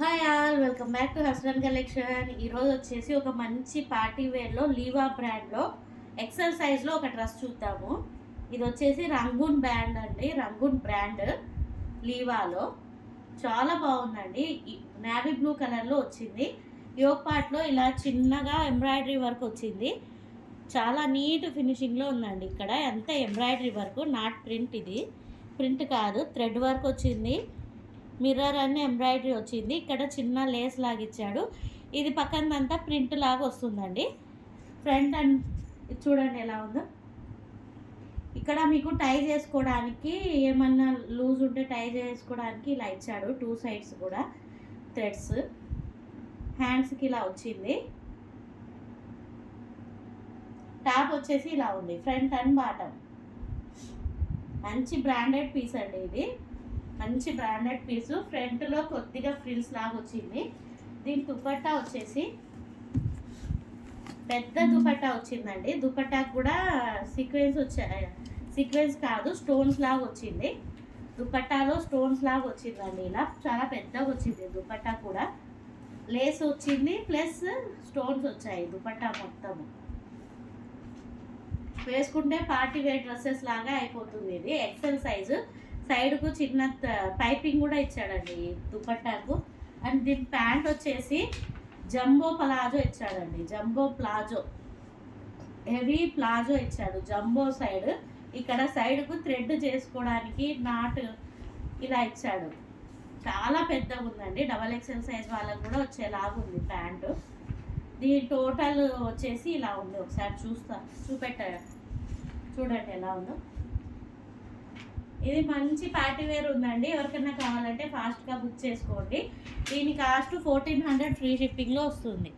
Hi all, welcome back to husband collection. ఈరోజు వచ్చేసి ఒక మంచి పార్టీ వేర్లో లీవా బ్రాండ్లో ఎక్సెల్ సైజ్లో ఒక డ్రెస్ చూద్దాము. ఇది వచ్చేసి రంగూన్ బ్రాండ్ అండి, రంగూన్ బ్రాండ్ లీవాలో చాలా బాగుందండి. నేవీ బ్లూ కలర్లో వచ్చింది. యోగ్ పార్ట్లో ఇలా చిన్నగా ఎంబ్రాయిడరీ వర్క్ వచ్చింది. చాలా నీట్ ఫినిషింగ్లో ఉందండి. ఇక్కడ ఎంత ఎంబ్రాయిడరీ వర్క్, నాట్ ప్రింట్, ఇది ప్రింట్ కాదు, థ్రెడ్ వర్క్ వచ్చింది. మిర్రర్ అన్నీ ఎంబ్రాయిడరీ వచ్చింది. ఇక్కడ చిన్న లేస్ లాగా ఇచ్చాడు. ఇది పక్కనంతా ప్రింట్ లాగా వస్తుందండి. ఫ్రంట్ అండ్ చూడండి ఎలా ఉందో. ఇక్కడ మీకు టై చేసుకోవడానికి ఏమన్నా లూజ్ ఉంటే టై చేసుకోవడానికి ఇలా ఇచ్చాడు. 2 సైడ్స్ కూడా థ్రెడ్స్. హ్యాండ్స్కి ఇలా వచ్చింది. టాప్ వచ్చేసి ఇలా ఉంది, ఫ్రంట్ అండ్ బాటమ్. మంచి బ్రాండెడ్ పీస్ అండి ఇది. మంచి బ్రాండెడ్ పీసు. ఫ్రంట్లో కొద్దిగా ఫ్రిల్స్ లాగా వచ్చింది. దీని దుపట్టా వచ్చేసి పెద్ద దుపట్టా వచ్చిందండి. దుపట్టాకు కూడా సీక్వెన్స్ కాదు, స్టోన్స్ లాగా వచ్చింది. దుపట్టాలో స్టోన్స్ లాగా వచ్చిందండి. ఇలా చాలా పెద్దగా వచ్చింది దుపట్టా కూడా. లేస్ వచ్చింది ప్లస్ స్టోన్స్ వచ్చాయి దుపట్టా మొత్తము. వేసుకుంటే పార్టీ వేర్ డ్రెస్సెస్ లాగా అయిపోతుంది. ఇది ఎక్సెల్ సైజు. సైడ్కు చిన్న పైపింగ్ కూడా ఇచ్చాడండి దుపట్టాకు. అండ్ దీని ప్యాంట్ వచ్చేసి జంబో ప్లాజో ఇచ్చాడండి. జంబో ప్లాజో, హెవీ ప్లాజో ఇచ్చాడు జంబో సైడ్. ఇక్కడ సైడ్కు థ్రెడ్ చేసుకోవడానికి నాట్ ఇలా ఇచ్చాడు. చాలా పెద్దగా ఉందండి. డబల్ ఎక్సెల్ సైజ్ వాళ్ళకు కూడా వచ్చేలాగా ఉంది ప్యాంటు. దీని టోటల్ వచ్చేసి ఇలా ఉంది. ఒకసారి చూడండి ఎలా ఉందో. ఇది మంచి పార్టీ వేర్ ఉందండి. ఎవరికైనా కావాలంటే ఫాస్ట్గా బుక్ చేసుకోండి. దీని కాస్ట్ 1400 ఫ్రీ షిప్పింగ్లో వస్తుంది.